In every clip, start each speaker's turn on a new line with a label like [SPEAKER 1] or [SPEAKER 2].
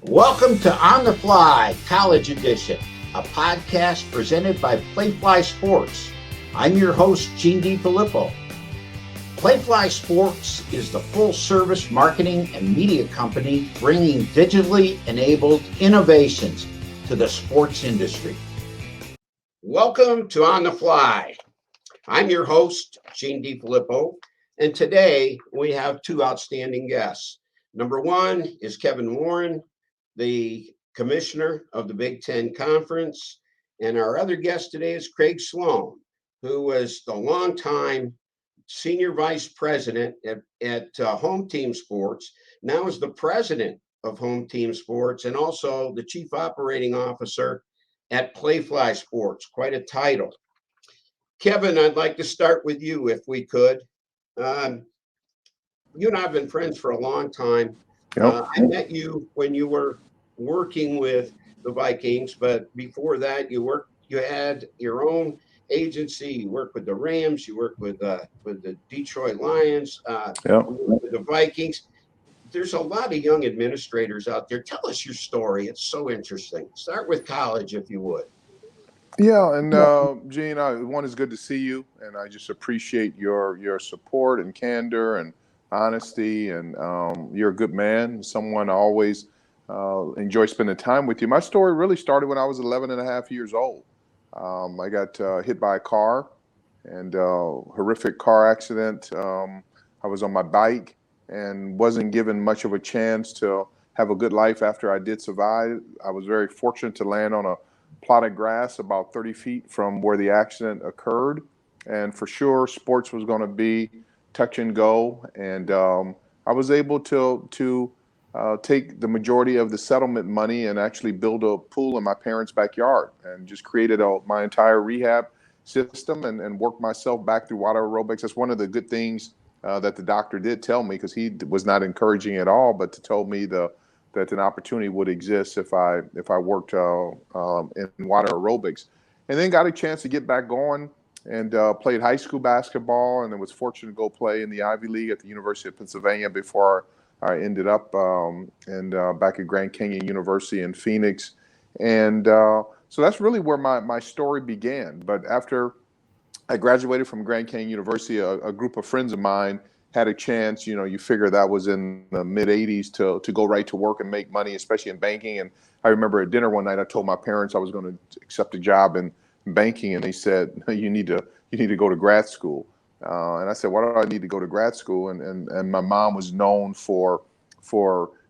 [SPEAKER 1] Welcome to On the Fly College Edition, a podcast presented by Playfly Sports. I'm your host, Gene DeFilippo. Playfly Sports is the full-service marketing and media company bringing digitally enabled innovations to the sports industry. Welcome to On the Fly. I'm your host, Gene DeFilippo, and today we have two outstanding guests. Number one is Kevin Warren, the commissioner of the Big Ten Conference. And our other guest today is Craig Sloan, who was the longtime senior vice president at Home Team Sports, now is the president of Home Team Sports, and also the chief operating officer at Playfly Sports. Quite a title. Kevin, I'd like to start with you if we could. You and I have been friends for a long time. I met you when you were working with the Vikings, but before that, you had your own agency. You worked with the Rams. You worked with the Detroit Lions. With the Vikings. There's a lot of young administrators out there. Tell us your story. It's so interesting. Start with college, if you would.
[SPEAKER 2] Yeah, and Gene, one is good to see you, and I just appreciate your support and candor and honesty, and you're a good man, someone I always enjoy spending time with you. My story really started when I was 11 and a half years old. I got hit by a car, and horrific car accident. I was on my bike and wasn't given much of a chance to have a good life after I did survive. I was very fortunate to land on a plot of grass about 30 feet from where the accident occurred. And for sure, sports was going to be touch and go. And I was able to take the majority of the settlement money and actually build a pool in my parents' backyard and just created my entire rehab system and worked myself back through water aerobics. That's one of the good things that the doctor did tell me, because he was not encouraging at all, but to told me that an opportunity would exist if I worked in water aerobics, and then got a chance to get back going and played high school basketball, and then was fortunate to go play in the Ivy League at the University of Pennsylvania before I ended up back at Grand Canyon University in Phoenix, and so that's really where my story began. But after I graduated from Grand Canyon University, a group of friends of mine had a chance, you figure that was in the mid 80s to go right to work and make money, especially in banking. And I remember at dinner one night, I told my parents I was going to accept a job in banking. And they said, you need to go to grad school. And I said, why do I need to go to grad school? And my mom was known for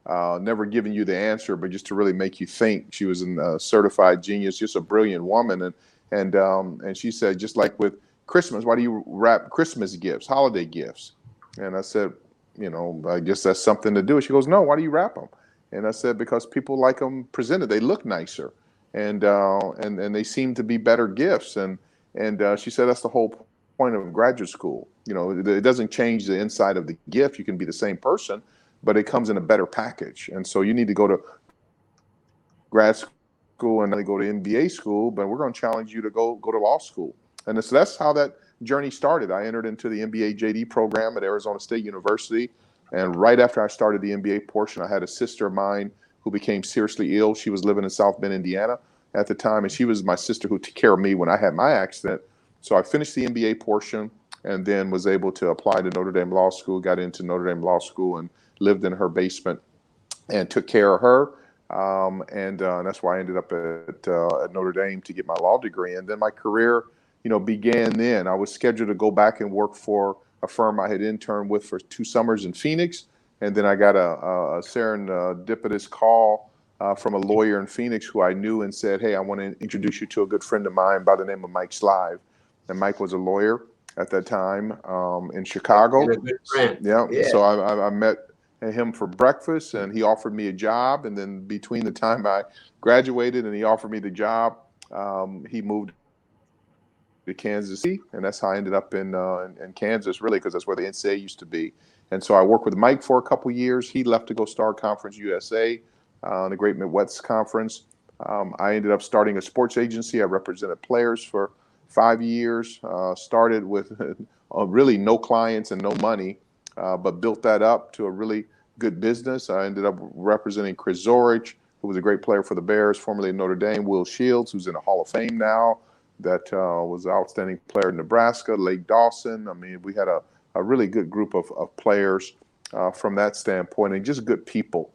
[SPEAKER 2] never giving you the answer, but just to really make you think. She was a certified genius, just a brilliant woman. And she said, just like with Christmas, why do you wrap Christmas gifts, holiday gifts? And I said, I guess that's something to do. She goes, no, why do you wrap them? And I said, because people like them presented. They look nicer, and they seem to be better gifts. And she said that's the whole point of graduate school. It doesn't change the inside of the gift. You can be the same person, but it comes in a better package. And so you need to go to grad school and then go to MBA school, but we're going to challenge you to go to law school. And so that's how that journey started. I entered into the MBA JD program at Arizona State University. And right after I started the MBA portion, I had a sister of mine who became seriously ill. She was living in South Bend, Indiana at the time. And she was my sister who took care of me when I had my accident. So I finished the MBA portion and then was able to apply to Notre Dame Law School, got into Notre Dame Law School and lived in her basement and took care of her. And that's why I ended up at Notre Dame to get my law degree. And then my career began then. I was scheduled to go back and work for a firm I had interned with for 2 summers in Phoenix. And then I got a serendipitous call from a lawyer in Phoenix who I knew and said, hey, I want to introduce you to a good friend of mine by the name of Mike Slive. And Mike was a lawyer at that time in Chicago.
[SPEAKER 1] And a good friend.
[SPEAKER 2] Yeah. So I met him for breakfast, and he offered me a job. And then between the time I graduated and he offered me the job, he moved to Kansas City, and that's how I ended up in Kansas, really, because that's where the NCAA used to be. And so I worked with Mike for a couple years. He left to go start Conference USA, the Great Midwest Conference. I ended up starting a sports agency. I represented players for 5 years, started with really no clients and no money, but built that up to a really good business. I ended up representing Chris Zorich, who was a great player for the Bears, formerly at Notre Dame, Will Shields, who's in the Hall of Fame now, that was an outstanding player in Nebraska, Lake Dawson. I mean, we had a really good group of players from that standpoint, and just good people.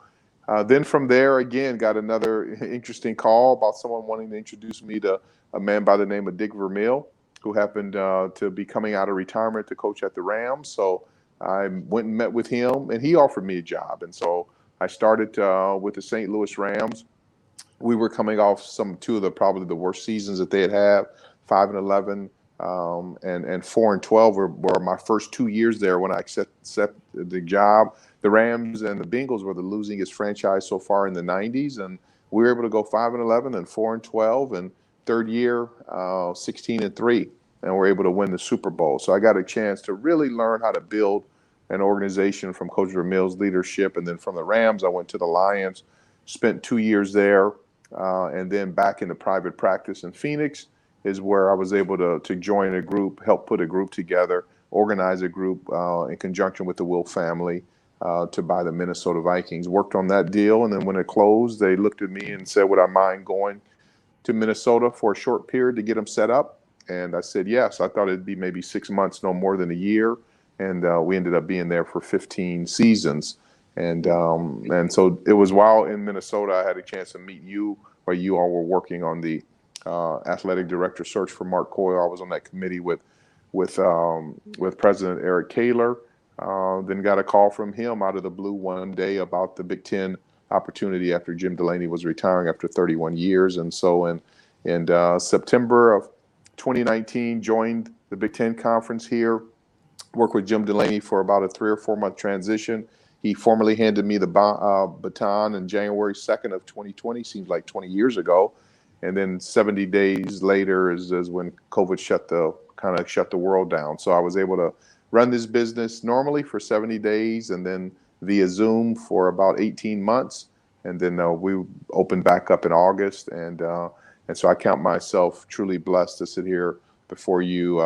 [SPEAKER 2] Then from there, again, got another interesting call about someone wanting to introduce me to a man by the name of Dick Vermeil, who happened to be coming out of retirement to coach at the Rams. So I went and met with him, and he offered me a job. And so I started with the St. Louis Rams. We were coming off two of the probably the worst seasons that they had, 5-11, and 4-12 were my first 2 years there when I accepted the job. The Rams and the Bengals were the losingest franchise so far in the 90s, and we were able to go 5-11 and 4-12, and third year 16-3, and we're able to win the Super Bowl. So I got a chance to really learn how to build an organization from Coach Vermeil's leadership, and then from the Rams I went to the Lions, spent 2 years there, and then back into private practice in Phoenix is where I was able to join a group, help put a group together, organize a group in conjunction with the Will family to buy the Minnesota Vikings. Worked on that deal, and then when it closed, they looked at me and said, would I mind going to Minnesota for a short period to get them set up? And I said yes. I thought it'd be maybe 6 months, no more than a year, and we ended up being there for 15 seasons. And so it was while in Minnesota I had a chance to meet you, where you all were working on the athletic director search for Mark Coyle. I was on that committee with President Eric Kaler. Then got a call from him out of the blue one day about the Big Ten opportunity after Jim Delaney was retiring after 31 years. And so in September of 2019, joined the Big Ten Conference here, worked with Jim Delaney for about a 3 or 4 month transition. He formally handed me the baton on January 2nd of 2020, seems like 20 years ago. And then 70 days later is when COVID shut the world down. So I was able to run this business normally for 70 days and then via Zoom for about 18 months. And then we opened back up in August. And so I count myself truly blessed to sit here before you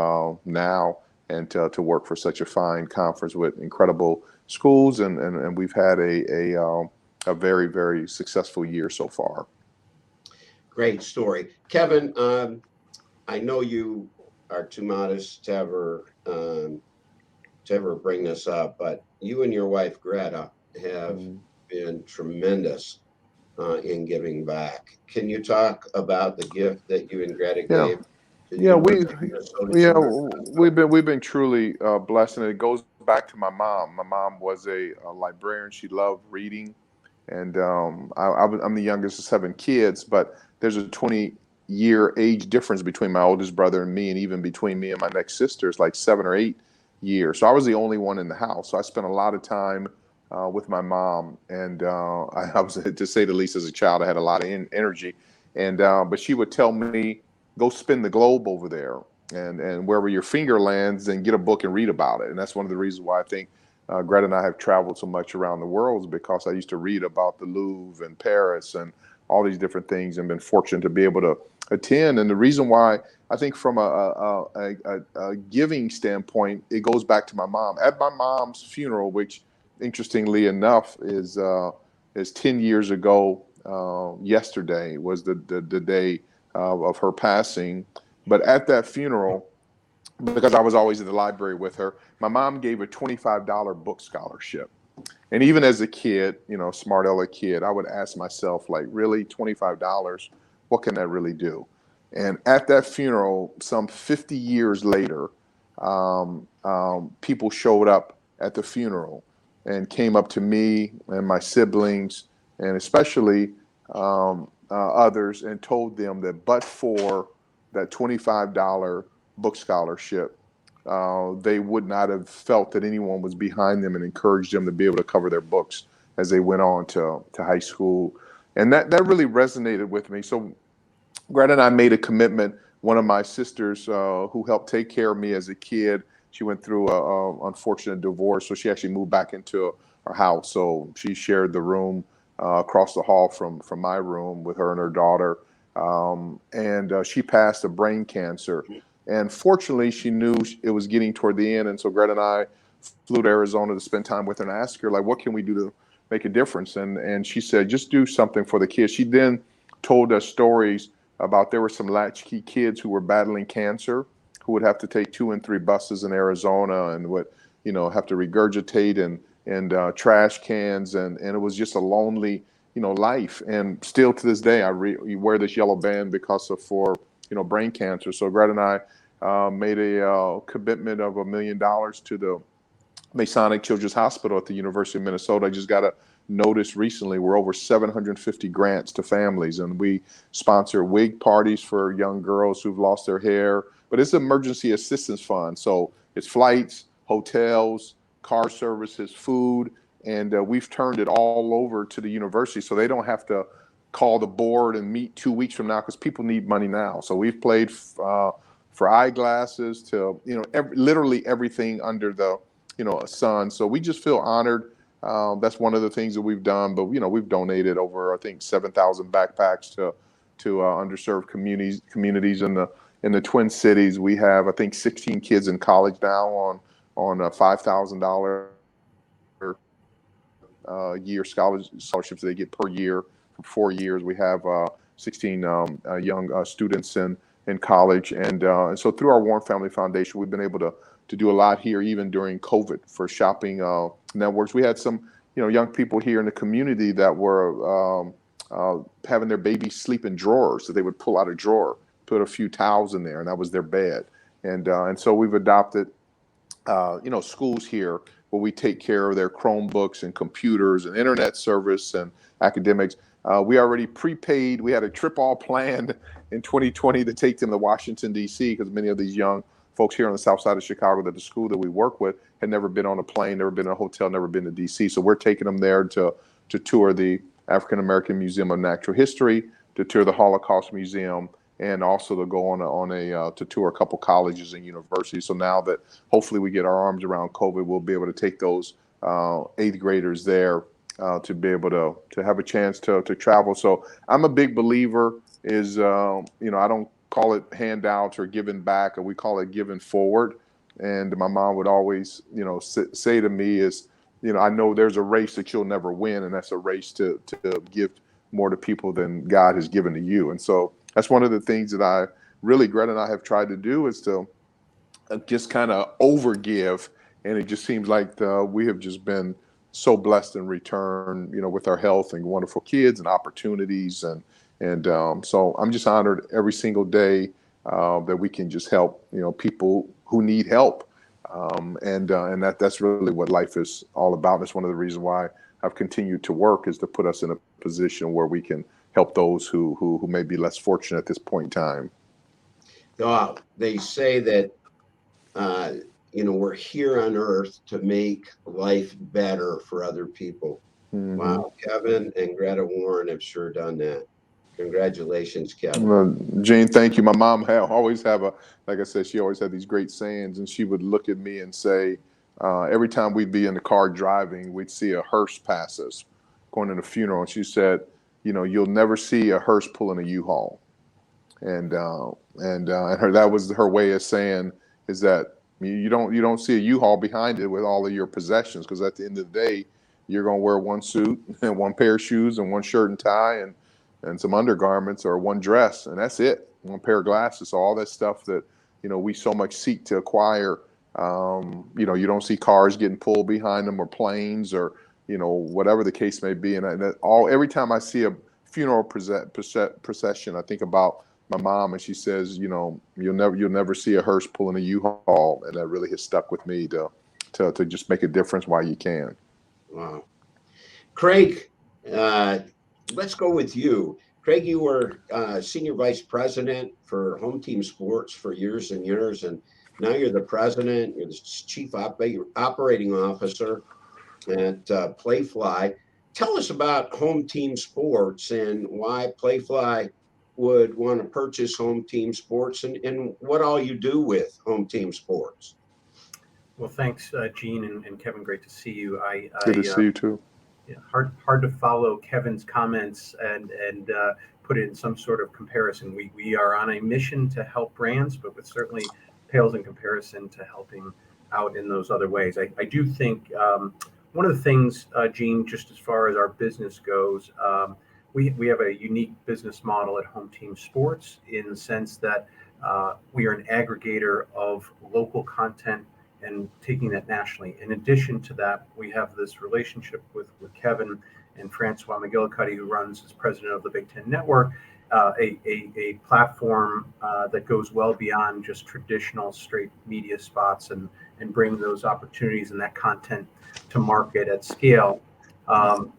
[SPEAKER 2] now and to work for such a fine conference with incredible schools. And we've had a very, very successful year so far.
[SPEAKER 1] Great story. Kevin, I know you are too modest to ever bring this up, but you and your wife, Greta, have been tremendous in giving back. Can you talk about the gift that you and Greta gave?
[SPEAKER 2] We've been truly blessed, and it goes back to my mom. My mom was a librarian. She loved reading, and I'm the youngest of 7 kids, but there's a 20-year age difference between my oldest brother and me, and even between me and my next sister is like 7 or 8 years. So I was the only one in the house. So I spent a lot of time with my mom, and I was, to say the least, as a child, I had a lot of energy, and but she would tell me, go spin the globe over there, and wherever your finger lands, then get a book and read about it. And that's one of the reasons why I think Greta and I have traveled so much around the world, is because I used to read about the Louvre and Paris and all these different things, and been fortunate to be able to attend. And the reason why, I think from a giving standpoint, it goes back to my mom. At my mom's funeral, which interestingly enough is 10 years ago, yesterday was the day of her passing. But at that funeral, because I was always in the library with her, my mom gave a $25 book scholarship. And even as a kid, smart aleck kid, I would ask myself, like, really, $25? What can that really do? And at that funeral, some 50 years later, people showed up at the funeral and came up to me and my siblings, and especially others, and told them that but for that $25 book scholarship, they would not have felt that anyone was behind them and encouraged them to be able to cover their books as they went on to high school. And that really resonated with me. So Greta and I made a commitment. One of my sisters who helped take care of me as a kid, she went through a unfortunate divorce, so she actually moved back into our house. So she shared the room across the hall from my room with her and her daughter. And she passed of brain cancer. And fortunately, she knew it was getting toward the end. And so Greta and I flew to Arizona to spend time with her and ask her, like, what can we do make a difference. And she said, just do something for the kids. She then told us stories about there were some latchkey kids who were battling cancer, who would have to take 2 and 3 buses in Arizona and would, have to regurgitate and trash cans. And it was just a lonely, life. And still to this day, I wear this yellow band for brain cancer. So Greta and I made a commitment of $1 million to the Masonic Children's Hospital at the University of Minnesota. I just got a notice recently. We're over 750 grants to families, and we sponsor wig parties for young girls who've lost their hair. But it's an emergency assistance fund. So it's flights, hotels, car services, food, and we've turned it all over to the university so they don't have to call the board and meet 2 weeks from now, because people need money now. So we've played for eyeglasses to, literally everything under the, sun. So we just feel honored. That's one of the things that we've done. But, we've donated over, I think, 7,000 backpacks to underserved communities in the Twin Cities. We have, I think, 16 kids in college now on a $5,000 year scholarships they get per year for 4 years. We have 16 young students in college, and so through our Warren Family Foundation, we've been able to do a lot here, even during COVID, for shopping networks. We had some young people here in the community that were having their babies sleep in drawers, so they would pull out a drawer, put a few towels in there, and that was their bed. And so we've adopted schools here where we take care of their Chromebooks and computers and internet service and academics. We already prepaid. We had a trip all planned in 2020 to take them to Washington, D.C., because many of these young folks here on the south side of Chicago, that the school that we work with, had never been on a plane, never been in a hotel, never been to D.C. So we're taking them there to tour the African American Museum of Natural History, to tour the Holocaust Museum, and also to go to tour a couple colleges and universities. So now that hopefully we get our arms around COVID, we'll be able to take those 8th graders there to be able to have a chance to travel. So I'm a big believer is, I don't call it handouts or giving back, or we call it giving forward. And my mom would always, say to me is, I know there's a race that you'll never win, and that's a race to give more to people than God has given to you. And so that's one of the things that Greta and I have tried to do, is to just kind of overgive. And it just seems like we have just been so blessed in return, with our health and wonderful kids and opportunities. And so I'm just honored every single day that we can just help, people who need help. And that's really what life is all about. That's one of the reasons why I've continued to work, is to put us in a position where we can help those who may be less fortunate at this point in time.
[SPEAKER 1] They say that, we're here on earth to make life better for other people. Mm-hmm. Wow, Kevin and Greta Warren have sure done that. Congratulations, Kevin.
[SPEAKER 2] Gene, thank you. My mom always like I said, she always had these great sayings, and she would look at me and say, every time we'd be in the car driving, we'd see a hearse pass us going to the funeral. And she said, you'll never see a hearse pulling a U-Haul. And that was her way of saying is that you don't see a U-Haul behind it with all of your possessions, because at the end of the day, you're going to wear one suit and one pair of shoes and one shirt and tie and some undergarments, or one dress, and that's it. One pair of glasses. So all that stuff that we so much seek to acquire. You don't see cars getting pulled behind them, or planes, or whatever the case may be. And every time I see a funeral procession, I think about my mom, and she says, you'll never see a hearse pulling a U-Haul, and that really has stuck with me to just make a difference while you can.
[SPEAKER 1] Wow, Craig, let's go with you. Craig, you were senior vice president for Home Team Sports for years and years, and now you're the president. You're the chief operating officer at Playfly. Tell us about Home Team Sports and why Playfly would want to purchase Home Team Sports, and what all you do with Home Team Sports.
[SPEAKER 3] Well, thanks, Gene and Kevin. Great to see you.
[SPEAKER 2] Good to see you too.
[SPEAKER 3] Yeah, hard to follow Kevin's comments and put it in some sort of comparison. We are on a mission to help brands, but it certainly pales in comparison to helping out in those other ways. I do think one of the things, Gene, just as far as our business goes, we have a unique business model at Home Team Sports in the sense that we are an aggregator of local content and taking that nationally. In addition to that, we have this relationship with Kevin and Francois McGillicuddy, who runs as president of the Big Ten Network, a platform that goes well beyond just traditional straight media spots and bring those opportunities and that content to market at scale.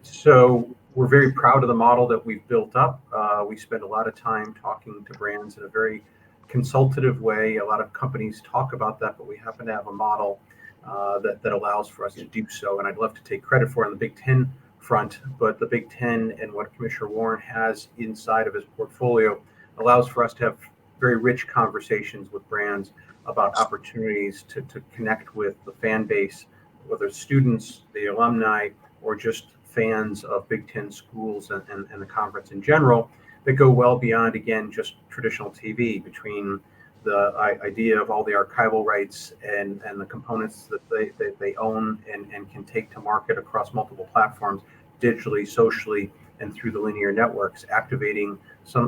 [SPEAKER 3] So we're very proud of the model that we've built up. We spend a lot of time talking to brands in a very consultative way. A lot of companies talk about that, but we happen to have a model that allows for us to do so. And I'd love to take credit for it on the Big Ten front, but the Big Ten and what Commissioner Warren has inside of his portfolio allows for us to have very rich conversations with brands about opportunities to connect with the fan base, whether students, the alumni, or just fans of Big Ten schools and the conference in general, that go well beyond, again, just traditional TV, between the idea of all the archival rights and the components that they own and can take to market across multiple platforms, digitally, socially, and through the linear networks, activating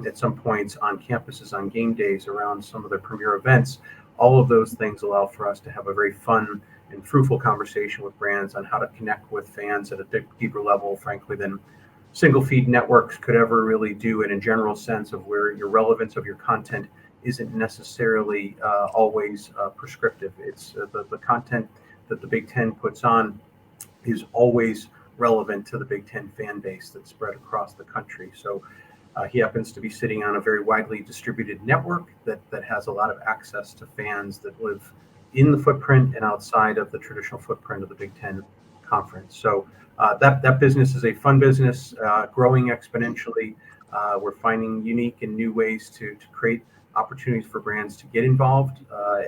[SPEAKER 3] at some points on campuses on game days around some of their premier events. All of those things allow for us to have a very fun and fruitful conversation with brands on how to connect with fans at a deeper level, frankly, than single feed networks could ever really do, in a general sense of where your relevance of your content isn't necessarily always prescriptive. It's the content that the Big Ten puts on is always relevant to the Big Ten fan base that's spread across the country. So he happens to be sitting on a very widely distributed network that has a lot of access to fans that live in the footprint and outside of the traditional footprint of the Big Ten Conference. So that business is a fun business, growing exponentially. We're finding unique and new ways to create opportunities for brands to get involved,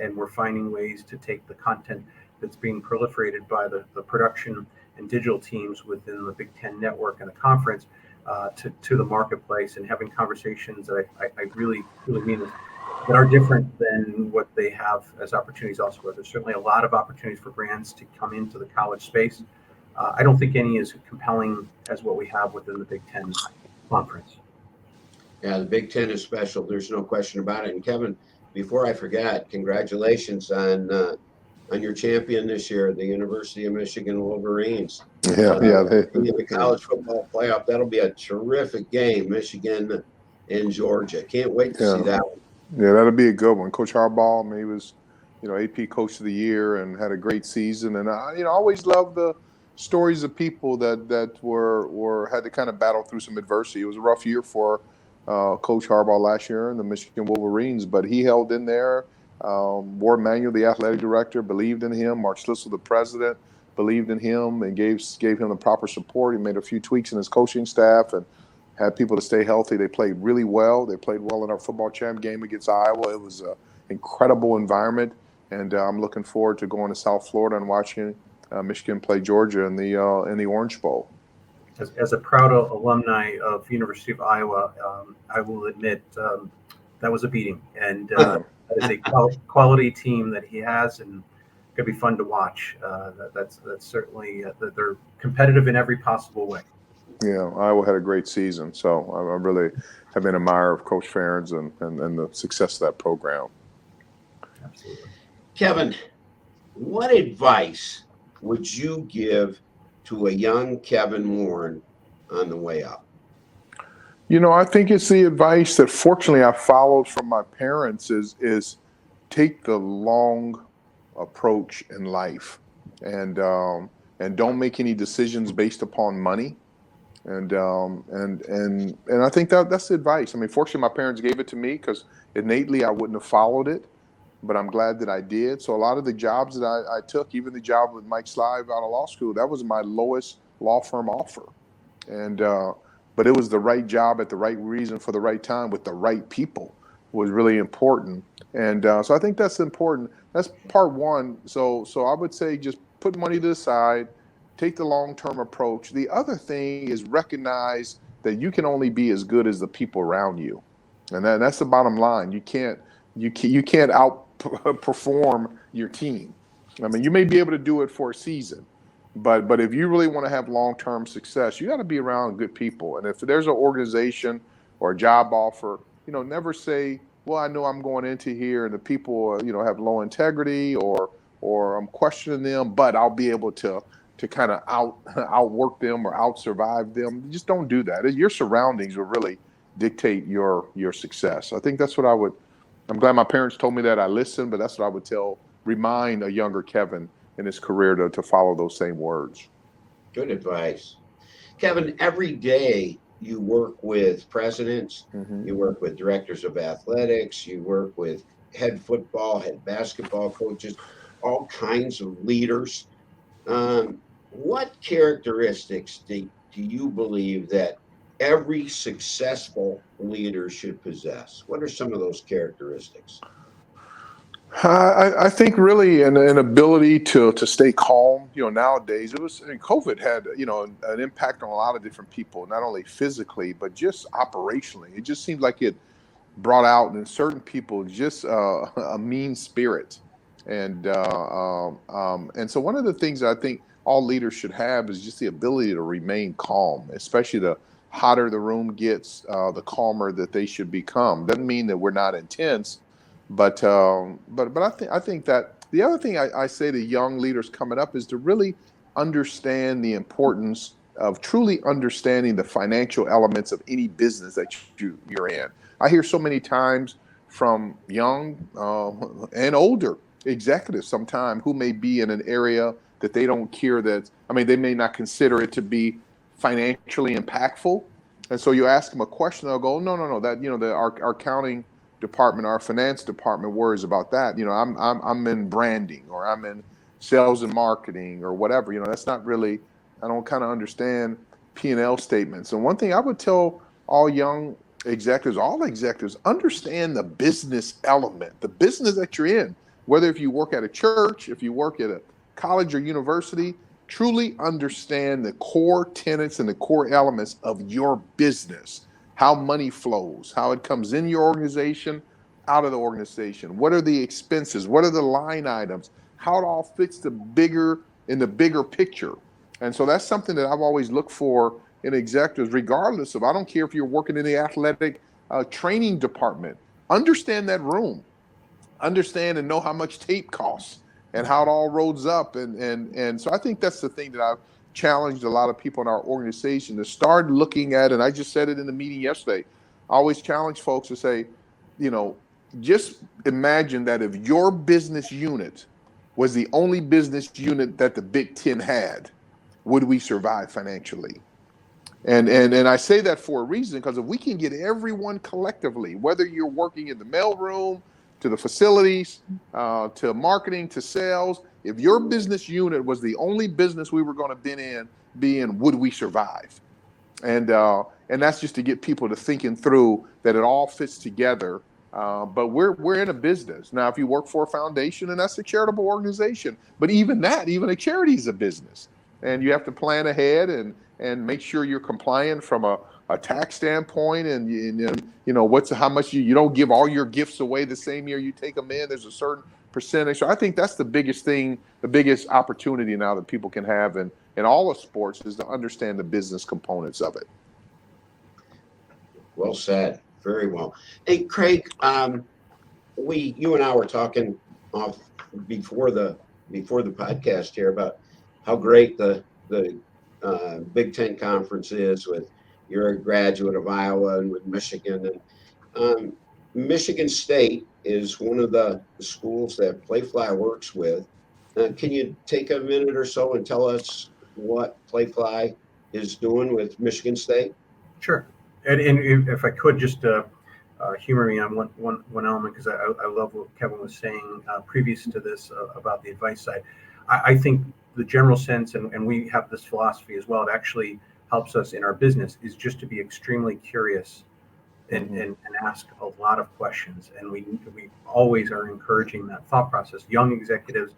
[SPEAKER 3] and we're finding ways to take the content that's being proliferated by the production and digital teams within the Big Ten Network and the conference to the marketplace, and having conversations that I really mean that are different than what they have as opportunities elsewhere. There's certainly a lot of opportunities for brands to come into the college space. I don't think any is compelling as what we have within the Big Ten Conference.
[SPEAKER 1] Yeah, the Big Ten is special. There's no question about it. And Kevin, before I forget, congratulations on your champion this year, the University of Michigan Wolverines.
[SPEAKER 2] Yeah.
[SPEAKER 1] The college football playoff. That'll be a terrific game, Michigan and Georgia. Can't wait to see that one.
[SPEAKER 2] Yeah, that'll be a good one. Coach Harbaugh, I mean, he was, AP Coach of the Year and had a great season. And I always love the stories of people that were had to kind of battle through some adversity. It was a rough year for Coach Harbaugh last year and the Michigan Wolverines, but he held in there. Ward Manuel, the athletic director, believed in him. Mark Schlissel, the president, believed in him and gave him the proper support. He made a few tweaks in his coaching staff and had people to stay healthy. They played really well. They played well in our football champ game against Iowa. It was an incredible environment, and I'm looking forward to going to South Florida and watching Michigan play Georgia in the Orange Bowl.
[SPEAKER 3] As a proud alumni of University of Iowa, I will admit that was a beating, and that is a quality team that he has, and it's going to be fun to watch. That's certainly they're competitive in every possible way.
[SPEAKER 2] Yeah, Iowa had a great season, so I really have been an admirer of Coach Ferentz and the success of that program.
[SPEAKER 3] Absolutely.
[SPEAKER 1] Kevin, what advice would you give to a young Kevin Warren on the way up?
[SPEAKER 2] I think it's the advice that fortunately I followed from my parents is take the long approach in life and don't make any decisions based upon money. And I think that's the advice. I mean, fortunately, my parents gave it to me because innately I wouldn't have followed it, but I'm glad that I did. So a lot of the jobs that I took, even the job with Mike Slive out of law school, that was my lowest law firm offer. And but it was the right job at the right reason for the right time with the right people was really important. And so I think that's important. That's part one. So I would say just put money to the side. Take the long-term approach. The other thing is recognize that you can only be as good as the people around you, and that's the bottom line. You can't outperform your team. I mean, you may be able to do it for a season, But if you really want to have long-term success, you got to be around good people. And if there's an organization or a job offer, never say, well, I know I'm going into here and the people, have low integrity or I'm questioning them, but I'll be able to kind of outwork them or out survive them. Just don't do that. Your surroundings will really dictate your success. I think that's what I'm glad my parents told me that. I listened, but that's what I would remind a younger Kevin in his career to follow those same words.
[SPEAKER 1] Good advice. Kevin, every day you work with presidents, you work with directors of athletics, you work with head football, head basketball coaches, all kinds of leaders. What characteristics do you believe that every successful leader should possess? What are some of those characteristics?
[SPEAKER 2] I think really an ability to stay calm. Nowadays COVID had an impact on a lot of different people, not only physically but just operationally. It just seemed like it brought out in certain people just a mean spirit, and so one of the things I think all leaders should have is just the ability to remain calm, especially the hotter the room gets, the calmer that they should become. Doesn't mean that we're not intense. But I think that the other thing I say to young leaders coming up is to really understand the importance of truly understanding the financial elements of any business that you're in. I hear so many times from young and older executives sometimes who may be in an area that they don't care they may not consider it to be financially impactful. And so you ask them a question, they'll go, no, that, our accounting department, our finance department worries about that. I'm in branding, or I'm in sales and marketing, or whatever. That's not really, I don't kind of understand P&L statements. And one thing I would tell all young executives, understand the business element, the business that you're in. Whether if you work at a church, if you work at a college or university, truly understand the core tenets and the core elements of your business. How money flows, how it comes in your organization, out of the organization. What are the expenses? What are the line items? How it all fits in the bigger picture. And so that's something that I've always looked for in executives, regardless of, I don't care if you're working in the athletic training department. Understand that room. Understand and know how much tape costs and how it all rolls up. And so I think that's the thing that I've challenged a lot of people in our organization to start looking at. And I just said it in the meeting yesterday. I always challenge folks to say, just imagine that if your business unit was the only business unit that the Big Ten had, would we survive financially? And I say that for a reason, because if we can get everyone collectively, whether you're working in the mailroom, to the facilities, to marketing, to sales, if your business unit was the only business we were going to be in, would we survive? And that's just to get people to thinking through that it all fits together. But we're in a business now. If you work for a foundation, and that's a charitable organization, but even a charity is a business, and you have to plan ahead and make sure you're compliant from a tax standpoint, and how much you don't give all your gifts away the same year you take them in. There's a certain percentage. So I think that's the biggest thing, the biggest opportunity now that people can have in all of sports is to understand the business components of it.
[SPEAKER 1] Well said. Very well. Hey, Craig, you and I were talking off before the podcast here about how great the Big Ten conference is. You're a graduate of Iowa and with Michigan, and Michigan State is one of the schools that Playfly works with. Can you take a minute or so and tell us what Playfly is doing with Michigan State?
[SPEAKER 3] Sure. And if I could just humor me on one element, because I love what Kevin was saying previous to this about the advice side. I think the general sense, and we have this philosophy as well, it actually helps us in our business, is just to be extremely curious and ask a lot of questions. And we always are encouraging that thought process, young executives,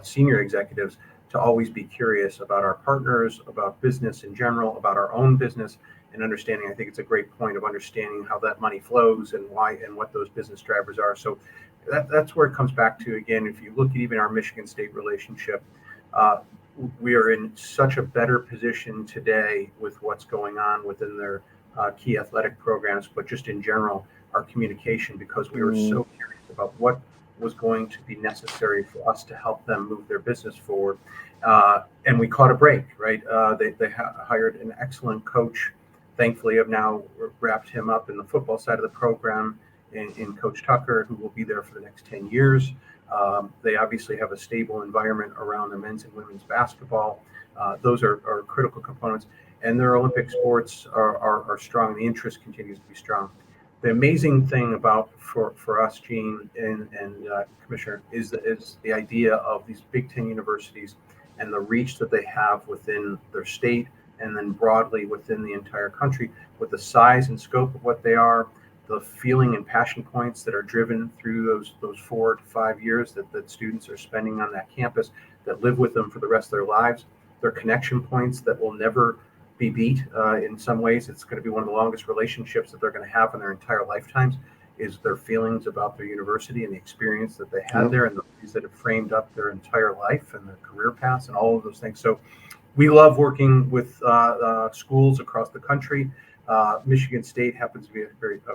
[SPEAKER 3] senior executives, to always be curious about our partners, about business in general, about our own business, and understanding. I think it's a great point of understanding how that money flows and why and what those business drivers are. So that's where it comes back to, again, if you look at even our Michigan State relationship, we are in such a better position today with what's going on within their key athletic programs, but just in general, our communication, because we were so curious about what was going to be necessary for us to help them move their business forward. And we caught a break, right? They hired an excellent coach. Thankfully, I've now wrapped him up in the football side of the program in Coach Tucker, who will be there for the next 10 years. They obviously have a stable environment around their men's and women's basketball. Those are critical components. And their Olympic sports are strong. The interest continues to be strong. The amazing thing about for us, Gene and Commissioner, is the idea of these Big Ten universities and the reach that they have within their state and then broadly within the entire country, with the size and scope of what they are, the feeling and passion points that are driven through those 4 to 5 years that students are spending on that campus, that live with them for the rest of their lives. Their connection points that will never be beat. In some ways, it's going to be one of the longest relationships that they're going to have in their entire lifetimes, is their feelings about their university and the experience that they had there, and the things that have framed up their entire life and their career paths and all of those things. So we love working with schools across the country. Michigan State happens to be a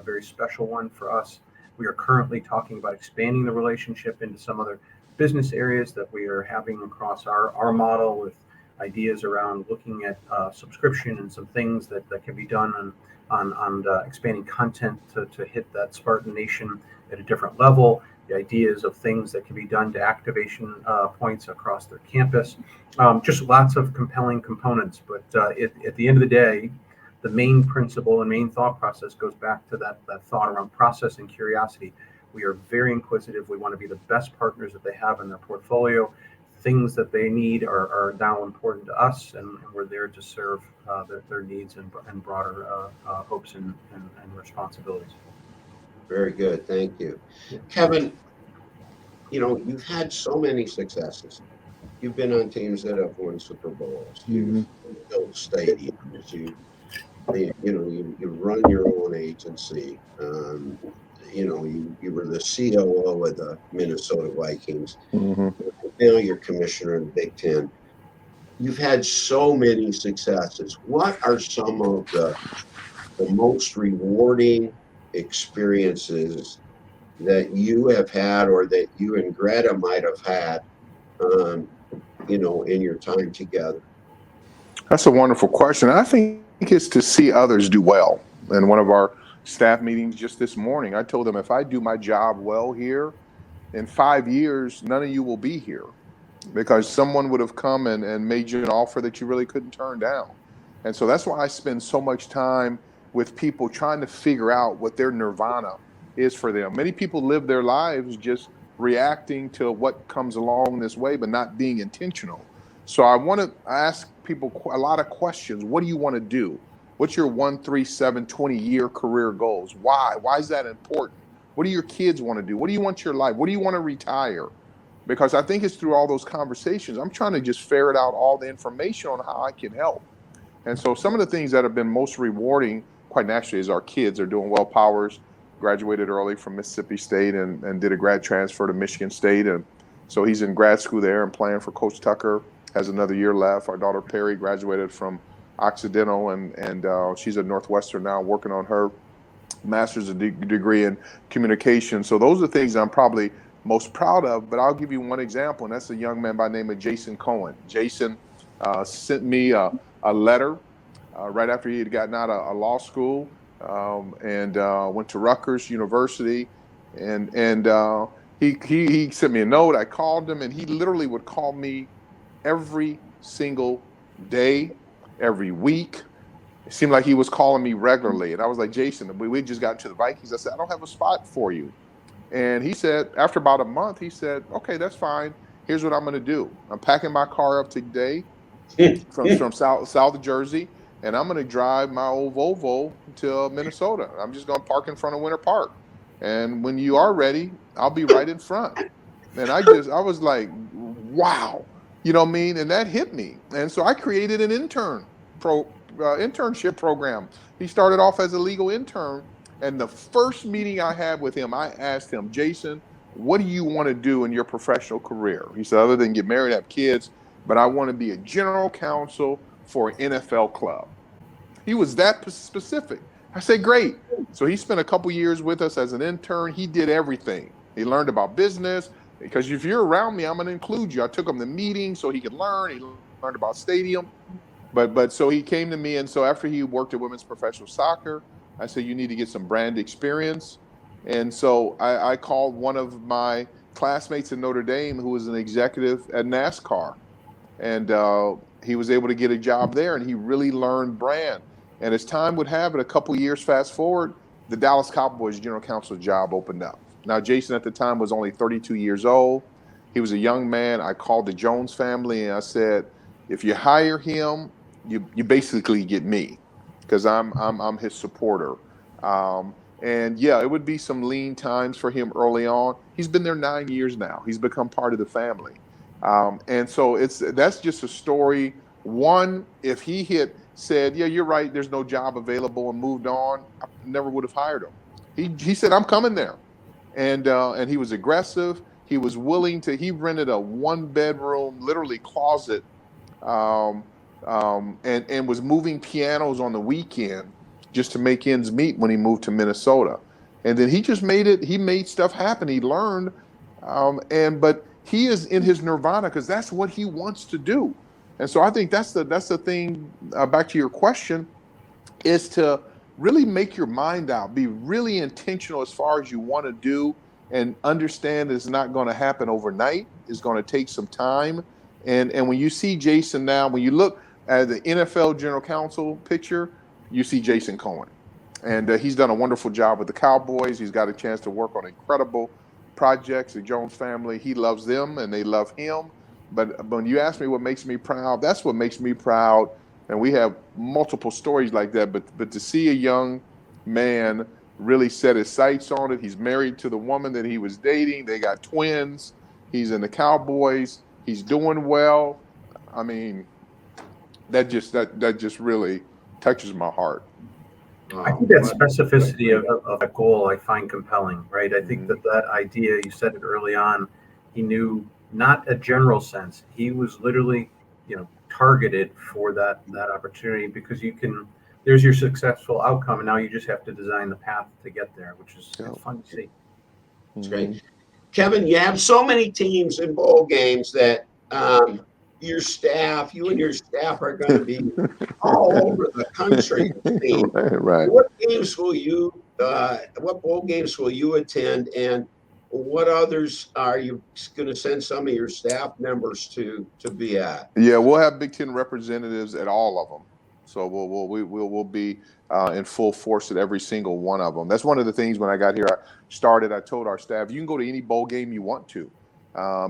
[SPEAKER 3] very special one for us. We are currently talking about expanding the relationship into some other business areas that we are having across our model, with ideas around looking at subscription and some things that can be done on expanding content to hit that Spartan Nation at a different level. The ideas of things that can be done to activation points across their campus. Just lots of compelling components. But at the end of the day, the main principle and main thought process goes back to that thought around process and curiosity. We are very inquisitive. We want to be the best partners that they have in their portfolio. Things that they need are now important to us, and we're there to serve their needs and broader hopes and responsibilities.
[SPEAKER 1] Very good. Thank you. Kevin, you've had so many successes. You've been on teams that have won Super Bowls. You've built stadiums. You run your own agency. You were the COO of the Minnesota Vikings. Now you're commissioner in the Big Ten. You've had so many successes. What are some of the most rewarding experiences that you have had, or that you and Greta might have had, in your time together?
[SPEAKER 2] That's a wonderful question. I think it's to see others do well. In one of our staff meetings just this morning, I told them, if I do my job well here, in 5 years, none of you will be here, because someone would have come and made you an offer that you really couldn't turn down. And so that's why I spend so much time with people trying to figure out what their nirvana is for them. Many people live their lives just reacting to what comes along this way, but not being intentional. So I want to ask people a lot of questions. What do you want to do? What's your 1, 3, 7, 20-year career goals? Why? Why is that important? What do your kids want to do? What do you want your life? What do you want to retire? Because I think it's through all those conversations, I'm trying to just ferret out all the information on how I can help. And so some of the things that have been most rewarding, quite naturally, is our kids are doing well. Powers graduated early from Mississippi State and did a grad transfer to Michigan State. And so he's in grad school there and playing for Coach Tucker, has another year left. Our daughter Perry graduated from Occidental and she's at Northwestern now, working on her master's degree in communication. So those are the things I'm probably most proud of. But I'll give you one example, and that's a young man by the name of Jason Cohen. Jason sent me a letter right after he had gotten out of law school and went to Rutgers University. And he sent me a note. I called him, and he literally would call me every single day, every week. It seemed like he was calling me regularly. And I was like, Jason, we just got to the Vikings. I said, I don't have a spot for you. And he said, after about a month, he said, okay, that's fine. Here's what I'm going to do. I'm packing my car up today from South Jersey, and I'm going to drive my old Volvo to Minnesota. I'm just going to park in front of Winter Park. And when you are ready, I'll be right in front. And I was like, wow. You know what I mean? And that hit me. And so I created an internship program. He started off as a legal intern. And the first meeting I had with him, I asked him, Jason, what do you want to do in your professional career? He said, other than get married, have kids, but I want to be a general counsel for an NFL club. He was that specific. I said, great. So he spent a couple years with us as an intern. He did everything. He learned about business because if you're around me, I'm going to include you. I took him to meetings so he could learn. He learned about stadium. But so he came to me, and so after he worked at women's professional soccer, I said, you need to get some brand experience. And so I called one of my classmates in Notre Dame who was an executive at NASCAR. And he was able to get a job there, and he really learned brand. And as time would have it, a couple years fast forward, the Dallas Cowboys general counsel job opened up. Now, Jason at the time was only 32 years old. He was a young man. I called the Jones family, and I said, if you hire him, you basically get me, because I'm his supporter. And yeah, it would be some lean times for him early on. He's been there 9 years now. He's become part of the family. And so that's just a story. One, if he had said, yeah, you're right, there's no job available, and moved on, I never would have hired him. He said, I'm coming there. And he was aggressive. He was willing to, he rented a 1-bedroom, literally closet, and was moving pianos on the weekend just to make ends meet when he moved to Minnesota. And then he just he made stuff happen. He learned, but he is in his nirvana because that's what he wants to do. And so I think that's the thing, back to your question, is to really make your mind out, be really intentional as far as you want to do, and understand it's not going to happen overnight. It's going to take some time. And when you see Jason now, when you look at the NFL general counsel picture, you see Jason Cohen. And he's done a wonderful job with the Cowboys. He's got a chance to work on incredible projects. The Jones family, he loves them and they love him. But when you ask me what makes me proud, that's what makes me proud. And we have multiple stories like that. But to see a young man really set his sights on it. He's married to the woman that he was dating. They got twins. He's in the Cowboys. He's doing well. I mean, that just really touches my heart.
[SPEAKER 3] I think that specificity of that goal I find compelling, right? I think that idea, you said it early on, he knew not a general sense. He was literally, targeted for that opportunity, because there's your successful outcome, and now you just have to design the path to get there, which is fun to see.
[SPEAKER 1] It's great. Kevin, you have so many teams in bowl games that you and your staff are going to be all over the country.
[SPEAKER 2] Right.
[SPEAKER 1] What bowl games will you attend, and what others are you going to send some of your staff members to be at?
[SPEAKER 2] Yeah, we'll have Big Ten representatives at all of them. So we'll be in full force at every single one of them. That's one of the things when I got here, I told our staff, you can go to any bowl game you want to,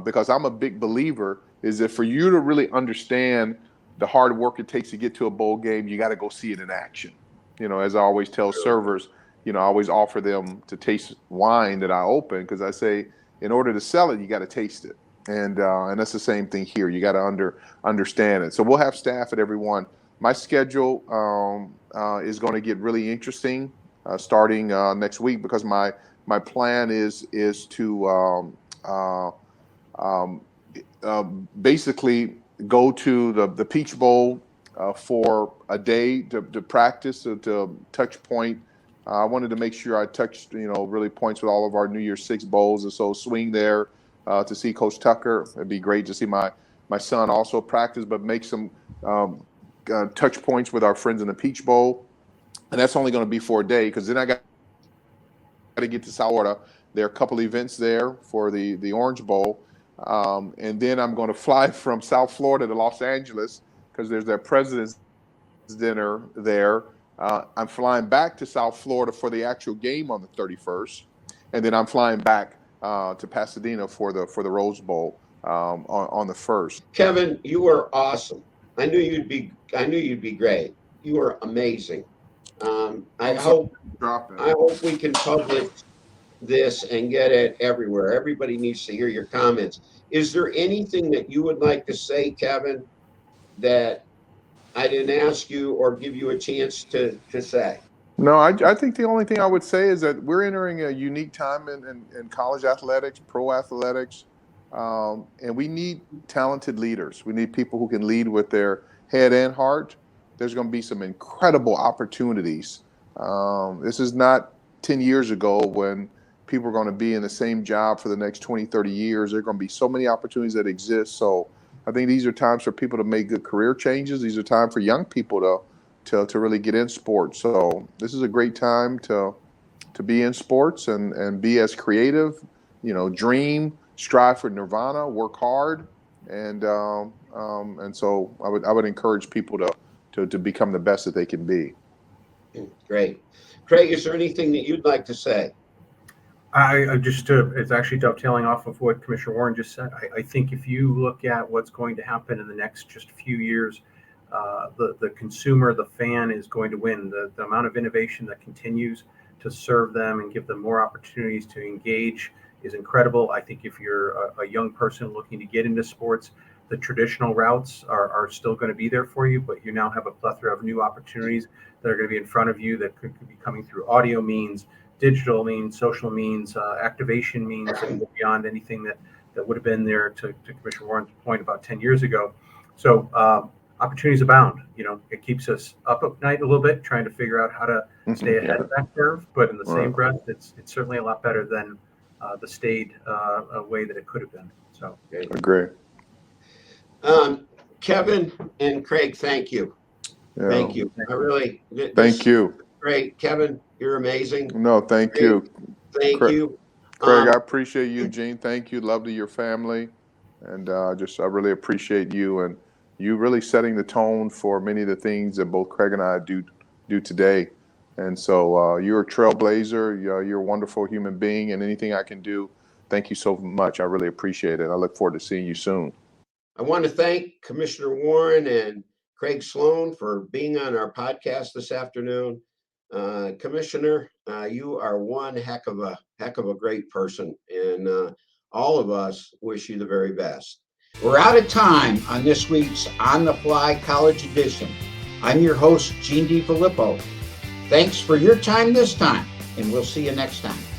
[SPEAKER 2] because I'm a big believer is that for you to really understand the hard work it takes to get to a bowl game, you got to go see it in action. As I always tell servers, I always offer them to taste wine that I open, because I say, in order to sell it, you got to taste it. And that's the same thing here. You got to understand it. So we'll have staff at every one. My schedule is going to get really interesting starting next week, because my plan is to basically go to the Peach Bowl for a day to practice, to touch point. I wanted to make sure I touched, really points with all of our New Year's Six bowls, and so swing there to see Coach Tucker. It'd be great to see my son also practice, but make some touch points with our friends in the Peach Bowl. And that's only going to be for a day, because then I got to get to South Florida. There are a couple events there for the Orange Bowl. And then I'm going to fly from South Florida to Los Angeles, because there's that President's Dinner there. I'm flying back to South Florida for the actual game on the 31st. And then I'm flying back to Pasadena for the Rose Bowl on the 1st.
[SPEAKER 1] Kevin, you were awesome. I knew you'd be great. You were amazing. I hope we can publish this and get it everywhere. Everybody needs to hear your comments. Is there anything that you would like to say, Kevin, that I didn't ask you or give you a chance to say?
[SPEAKER 2] No, I think the only thing I would say is that we're entering a unique time in college athletics, pro athletics. And we need talented leaders. We need people who can lead with their head and heart. There's going to be some incredible opportunities. This is not 10 years ago when people are going to be in the same job for the next 20, 30 years. There are going to be so many opportunities that exist. So I think these are times for people to make good career changes. These are time for young people to really get in sports. So this is a great time to be in sports and be as creative, dream, strive for nirvana, work hard. And so I would encourage people to become the best that they can be.
[SPEAKER 1] Great. Craig, is there anything that you'd like to say?
[SPEAKER 3] It's actually dovetailing off of what Commissioner Warren just said. I think if you look at what's going to happen in the next just few years, the consumer, the fan is going to win. The amount of innovation that continues to serve them and give them more opportunities to engage is incredible. I think if you're a young person looking to get into sports, the traditional routes are still going to be there for you, but you now have a plethora of new opportunities that are going to be in front of you that could be coming through audio means, digital means, social means, activation means, and beyond anything that would have been there to Commissioner Warren's point about 10 years ago. So opportunities abound. It keeps us up at night a little bit, trying to figure out how to stay ahead of that curve. But in the same breath, it's certainly a lot better than the staid way that it could have been. So
[SPEAKER 2] agree.
[SPEAKER 1] Kevin and Craig, thank you.
[SPEAKER 2] Yeah.
[SPEAKER 1] Thank you.
[SPEAKER 2] Thank you.
[SPEAKER 1] Great. Kevin, you're amazing.
[SPEAKER 2] No, thank you.
[SPEAKER 1] Thank you.
[SPEAKER 2] Craig, I appreciate you. Gene, thank you. Love to your family. And I really appreciate you. And you really setting the tone for many of the things that both Craig and I do today. And so you're a trailblazer. You're a wonderful human being. And anything I can do, thank you so much. I really appreciate it. I look forward to seeing you soon.
[SPEAKER 1] I want to thank Commissioner Warren and Craig Sloan for being on our podcast this afternoon. Commissioner, you are one heck of a great person, and all of us wish you the very best. We're out of time on this week's On the Fly College Edition. I'm your host, Gene DeFilippo. Thanks for your time this time, and we'll see you next time.